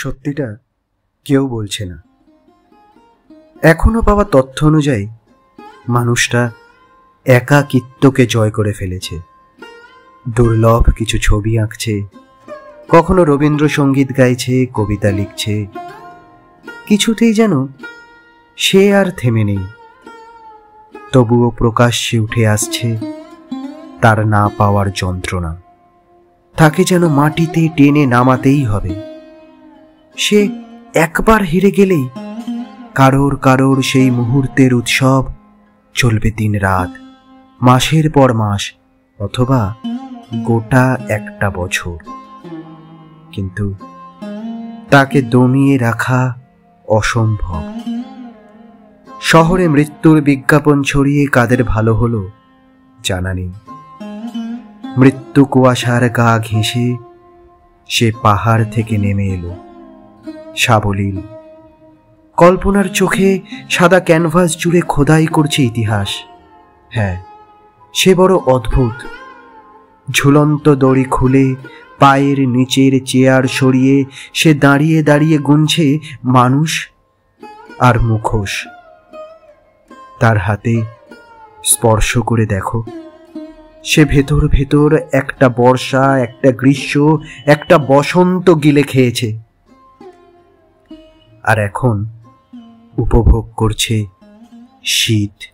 সত্যিটা কেউ বলছে না। এখনো পাওয়া তথ্য অনুযায়ী মানুষটা একাকিত্বকে জয় করে ফেলেছে। দুর্লভ কিছু ছবি আঁকছে, কখনো রবীন্দ্রসঙ্গীত গাইছে, কবিতা লিখছে। কিছুতেই যেন সে আর থেমে নেই। তবুও প্রকাশ্যে উঠে আসছে তার না পাওয়ার যন্ত্রণা। তাকে যেন মাটিতে টেনে নামাতেই হবে। সে একবার হেরে গেলেই কারোর কারোর সেই মুহূর্তের উৎসব চলবে দিন রাত, মাসের পর মাস, অথবা গোটা একটা বছর। কিন্তু তাকে দমিয়ে রাখা অসম্ভব। শহরে মৃত্যুর বিজ্ঞাপন ছড়িয়ে কাদের ভালো হলো জানা নেই। মৃত্যু কুয়াশার গা ঘেঁষে সে পাহাড় থেকে নেমে এলো সাবলীল। কল্পনার চোখে সাদা ক্যানভাস জুড়ে খোদাই করছে ইতিহাস। হ্যাঁ, সে বড় অদ্ভুত। ঝুলন্ত দড়ি খুলে পায়ের নিচের চেয়ার সরিয়ে সে দাঁড়িয়ে দাঁড়িয়ে গুনছে মানুষ আর মুখোশ। তার হাতে স্পর্শ করে দেখো, সে ভেতর ভেতর একটা বর্ষা, একটা গ্রীষ্ম, একটা বসন্ত গিলে খেয়েছে। আর এখন উপভোগ করছে শীত।